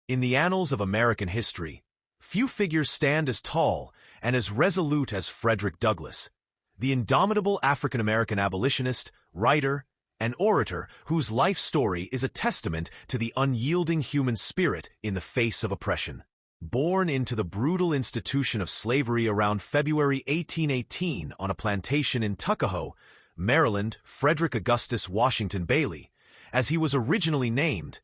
In the annals of American history, few figures stand as tall and as resolute as Frederick Douglass, the indomitable African-American abolitionist, writer, and orator whose life story is a testament to the unyielding human spirit in the face of oppression. Born into the brutal institution of slavery around February 1818 on a plantation in Tuckahoe, Maryland, Frederick Augustus Washington Bailey, as he was originally named,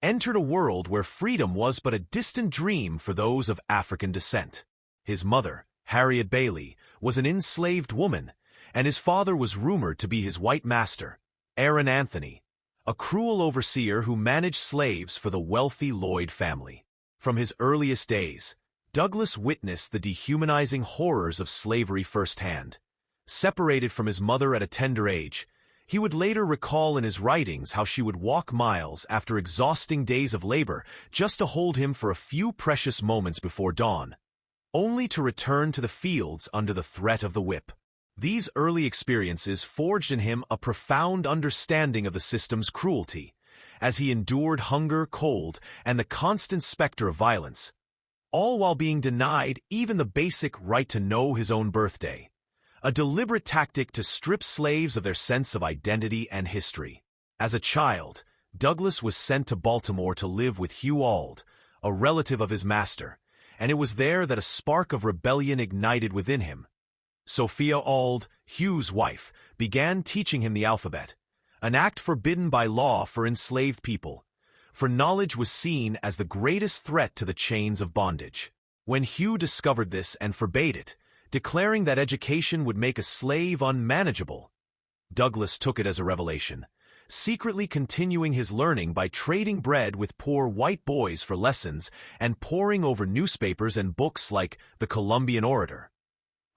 entered a world where freedom was but a distant dream for those of African descent. His mother, Harriet Bailey, was an enslaved woman, and his father was rumored to be his white master, Aaron Anthony, a cruel overseer who managed slaves for the wealthy Lloyd family. From his earliest days, Douglass witnessed the dehumanizing horrors of slavery firsthand. Separated from his mother at a tender age, he would later recall in his writings how she would walk miles after exhausting days of labor just to hold him for a few precious moments before dawn, only to return to the fields under the threat of the whip. These early experiences forged in him a profound understanding of the system's cruelty, as he endured hunger, cold, and the constant specter of violence, all while being denied even the basic right to know his own birthday. A deliberate tactic to strip slaves of their sense of identity and history. As a child, Douglass was sent to Baltimore to live with Hugh Auld, a relative of his master, and it was there that a spark of rebellion ignited within him. Sophia Auld, Hugh's wife, began teaching him the alphabet, an act forbidden by law for enslaved people, for knowledge was seen as the greatest threat to the chains of bondage. When Hugh discovered this and forbade it, declaring that education would make a slave unmanageable, Douglass took it as a revelation, secretly continuing his learning by trading bread with poor white boys for lessons and poring over newspapers and books like The Columbian Orator,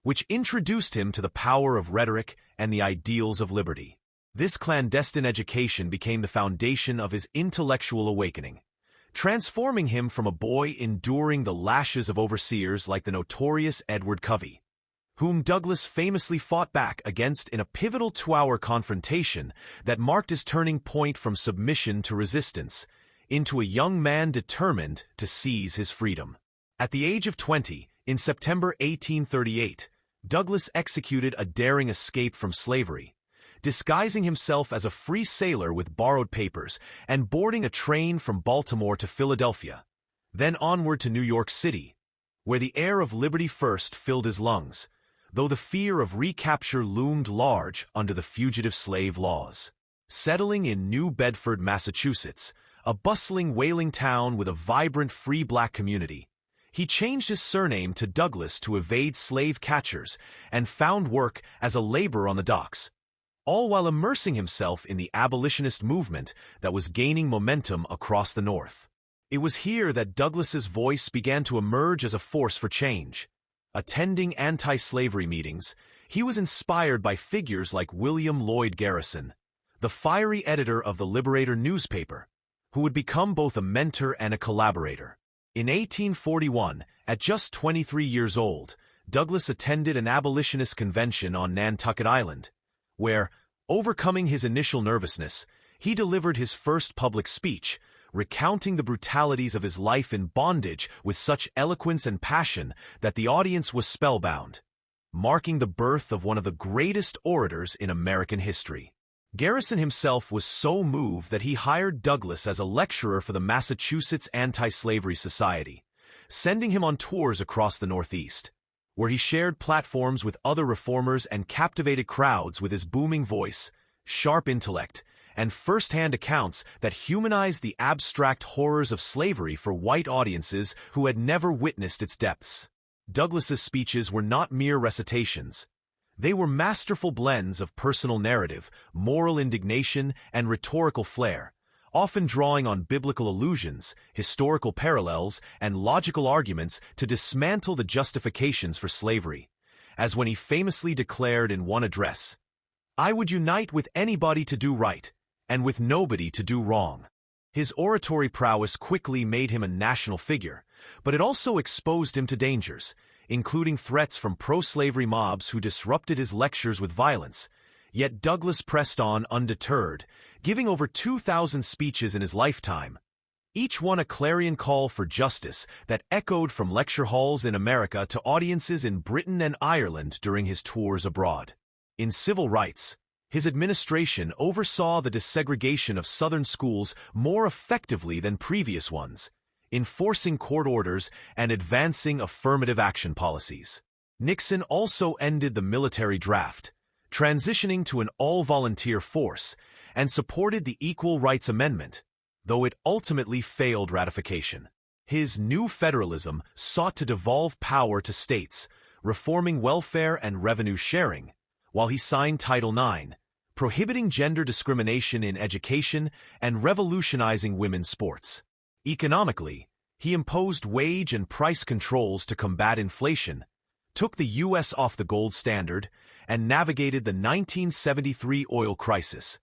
which introduced him to the power of rhetoric and the ideals of liberty. This clandestine education became the foundation of his intellectual awakening, transforming him from a boy enduring the lashes of overseers like the notorious Edward Covey, whom Douglass famously fought back against in a pivotal 2-hour confrontation that marked his turning point from submission to resistance, into a young man determined to seize his freedom. At the age of 20, in September 1838, Douglass executed a daring escape from slavery, disguising himself as a free sailor with borrowed papers and boarding a train from Baltimore to Philadelphia, then onward to New York City, where the air of liberty first filled his lungs, though the fear of recapture loomed large under the fugitive slave laws. Settling in New Bedford, Massachusetts, a bustling whaling town with a vibrant free black community, he changed his surname to Douglass to evade slave catchers and found work as a laborer on the docks, all while immersing himself in the abolitionist movement that was gaining momentum across the North. It was here that Douglass's voice began to emerge as a force for change. Attending anti-slavery meetings, he was inspired by figures like William Lloyd Garrison, the fiery editor of the Liberator newspaper, who would become both a mentor and a collaborator. In 1841, at just 23 years old, Douglass attended an abolitionist convention on Nantucket Island, where, overcoming his initial nervousness, he delivered his first public speech, recounting the brutalities of his life in bondage with such eloquence and passion that the audience was spellbound, marking the birth of one of the greatest orators in American history. Garrison himself was so moved that he hired Douglass as a lecturer for the Massachusetts Anti-Slavery Society, sending him on tours across the Northeast, where he shared platforms with other reformers and captivated crowds with his booming voice, sharp intellect, and first-hand accounts that humanized the abstract horrors of slavery for white audiences who had never witnessed its depths. Douglass's speeches were not mere recitations. They were masterful blends of personal narrative, moral indignation, and rhetorical flair, often drawing on biblical allusions, historical parallels, and logical arguments to dismantle the justifications for slavery, as when he famously declared in one address, "I would unite with anybody to do right, and with nobody to do wrong." His oratory prowess quickly made him a national figure, but it also exposed him to dangers, including threats from pro-slavery mobs who disrupted his lectures with violence. Yet Douglass pressed on undeterred, giving over 2,000 speeches in his lifetime, each one a clarion call for justice that echoed from lecture halls in America to audiences in Britain and Ireland during his tours abroad. In civil rights, his administration oversaw the desegregation of Southern schools more effectively than previous ones, enforcing court orders and advancing affirmative action policies. Nixon also ended the military draft, transitioning to an all-volunteer force, and supported the Equal Rights Amendment, though it ultimately failed ratification. His new federalism sought to devolve power to states, reforming welfare and revenue sharing, while he signed Title IX, prohibiting gender discrimination in education and revolutionizing women's sports. Economically, he imposed wage and price controls to combat inflation, took the U.S. off the gold standard, and navigated the 1973 oil crisis,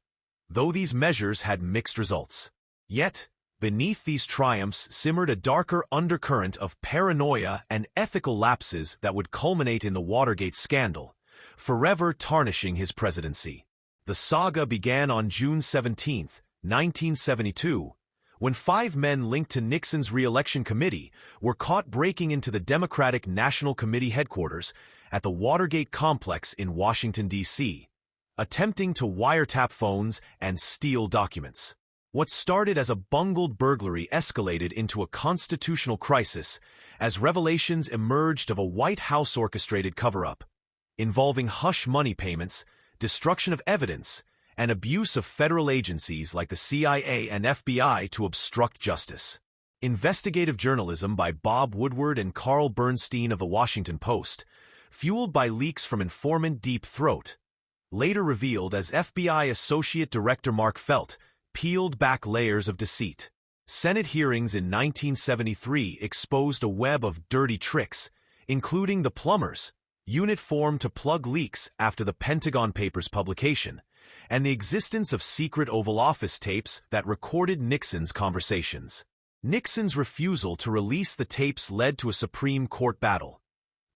though these measures had mixed results. Yet, beneath these triumphs simmered a darker undercurrent of paranoia and ethical lapses that would culminate in the Watergate scandal, forever tarnishing his presidency. The saga began on June 17, 1972, when 5 men linked to Nixon's re-election committee were caught breaking into the Democratic National Committee headquarters at the Watergate complex in Washington, D.C., attempting to wiretap phones and steal documents. What started as a bungled burglary escalated into a constitutional crisis as revelations emerged of a White House-orchestrated cover-up, involving hush money payments, destruction of evidence, and abuse of federal agencies like the CIA and FBI to obstruct justice. Investigative journalism by Bob Woodward and Carl Bernstein of The Washington Post, fueled by leaks from informant Deep Throat, later revealed as FBI Associate Director Mark Felt peeled back layers of deceit. Senate hearings in 1973 exposed a web of dirty tricks, including the Plumbers, unit formed to plug leaks after the Pentagon Papers publication, and the existence of secret Oval Office tapes that recorded Nixon's conversations. Nixon's refusal to release the tapes led to a Supreme Court battle,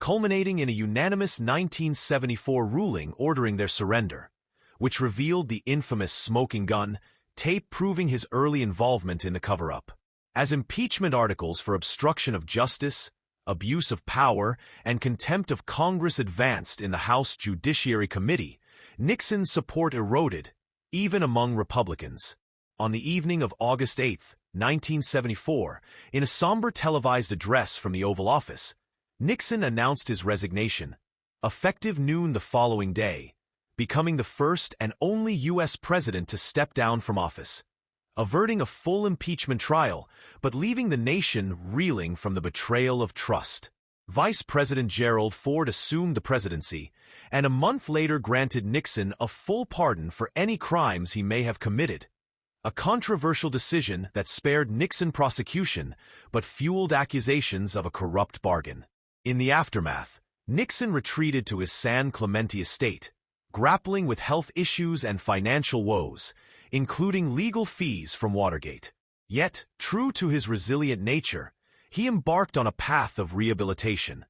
culminating in a unanimous 1974 ruling ordering their surrender, which revealed the infamous smoking gun tape proving his early involvement in the cover-up. As impeachment articles for obstruction of justice, abuse of power, and contempt of Congress advanced in the House Judiciary Committee, Nixon's support eroded, even among Republicans. On the evening of August 8, 1974, in a somber televised address from the Oval Office, Nixon announced his resignation, effective noon the following day, becoming the first and only U.S. president to step down from office, averting a full impeachment trial, but leaving the nation reeling from the betrayal of trust. Vice President Gerald Ford assumed the presidency, and a month later granted Nixon a full pardon for any crimes he may have committed, a controversial decision that spared Nixon prosecution but fueled accusations of a corrupt bargain. In the aftermath, Nixon retreated to his San Clemente estate, grappling with health issues and financial woes, including legal fees from Watergate. Yet, true to his resilient nature, he embarked on a path of rehabilitation,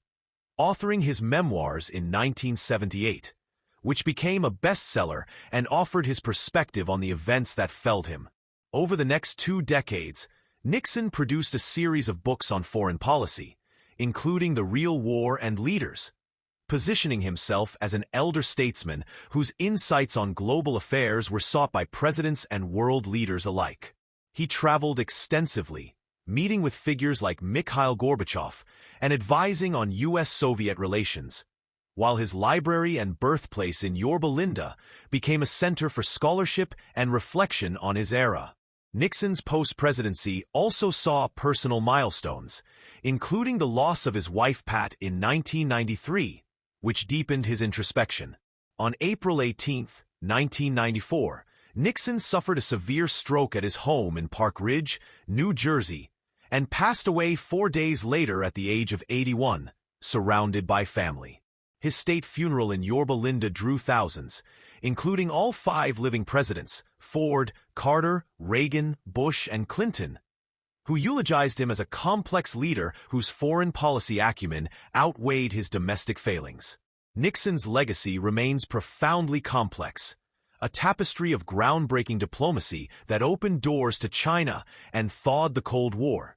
authoring his memoirs in 1978, which became a bestseller and offered his perspective on the events that felled him. Over the next 2 decades, Nixon produced a series of books on foreign policy, including The Real War and Leaders, positioning himself as an elder statesman whose insights on global affairs were sought by presidents and world leaders alike. He traveled extensively, meeting with figures like Mikhail Gorbachev and advising on U.S.-Soviet relations, while his library and birthplace in Yorba Linda became a center for scholarship and reflection on his era. Nixon's post-presidency also saw personal milestones, including the loss of his wife Pat in 1993, which deepened his introspection. On April 18, 1994, Nixon suffered a severe stroke at his home in Park Ridge, New Jersey, and passed away 4 days later at the age of 81, surrounded by family. His state funeral in Yorba Linda drew thousands, including all 5 living presidents, Ford, Carter, Reagan, Bush, and Clinton, who eulogized him as a complex leader whose foreign policy acumen outweighed his domestic failings. Nixon's legacy remains profoundly complex, a tapestry of groundbreaking diplomacy that opened doors to China and thawed the Cold War,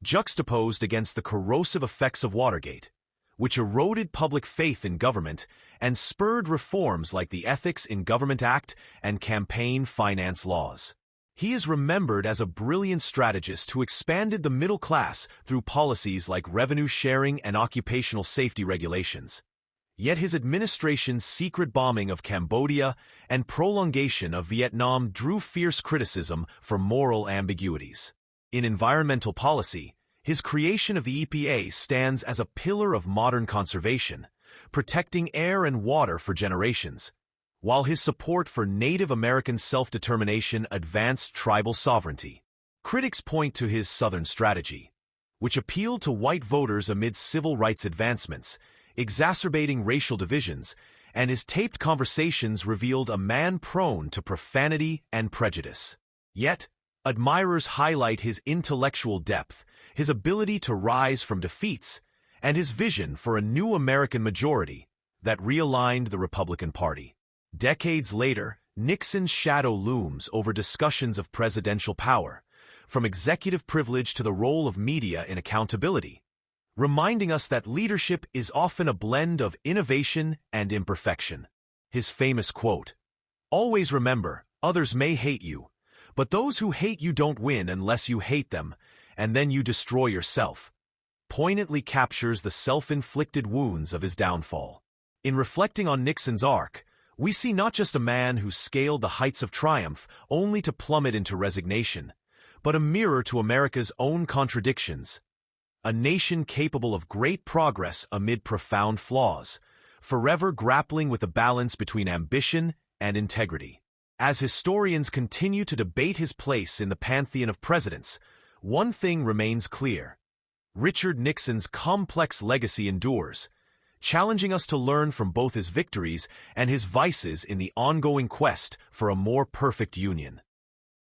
juxtaposed against the corrosive effects of Watergate, which eroded public faith in government and spurred reforms like the Ethics in Government Act and campaign finance laws. He is remembered as a brilliant strategist who expanded the middle class through policies like revenue sharing and occupational safety regulations. Yet his administration's secret bombing of Cambodia and prolongation of Vietnam drew fierce criticism for moral ambiguities. In environmental policy, his creation of the EPA stands as a pillar of modern conservation, protecting air and water for generations, while his support for Native American self-determination advanced tribal sovereignty. Critics point to his Southern strategy, which appealed to white voters amid civil rights advancements, exacerbating racial divisions, and his taped conversations revealed a man prone to profanity and prejudice. Yet, admirers highlight his intellectual depth, his ability to rise from defeats, and his vision for a new American majority that realigned the Republican Party. Decades later, Nixon's shadow looms over discussions of presidential power, from executive privilege to the role of media in accountability, reminding us that leadership is often a blend of innovation and imperfection. His famous quote, "Always remember, others may hate you, but those who hate you don't win unless you hate them, and then you destroy yourself," poignantly captures the self-inflicted wounds of his downfall. In reflecting on Nixon's arc, we see not just a man who scaled the heights of triumph only to plummet into resignation, but a mirror to America's own contradictions, a nation capable of great progress amid profound flaws, forever grappling with the balance between ambition and integrity. As historians continue to debate his place in the pantheon of presidents, one thing remains clear. Richard Nixon's complex legacy endures, challenging us to learn from both his victories and his vices in the ongoing quest for a more perfect union.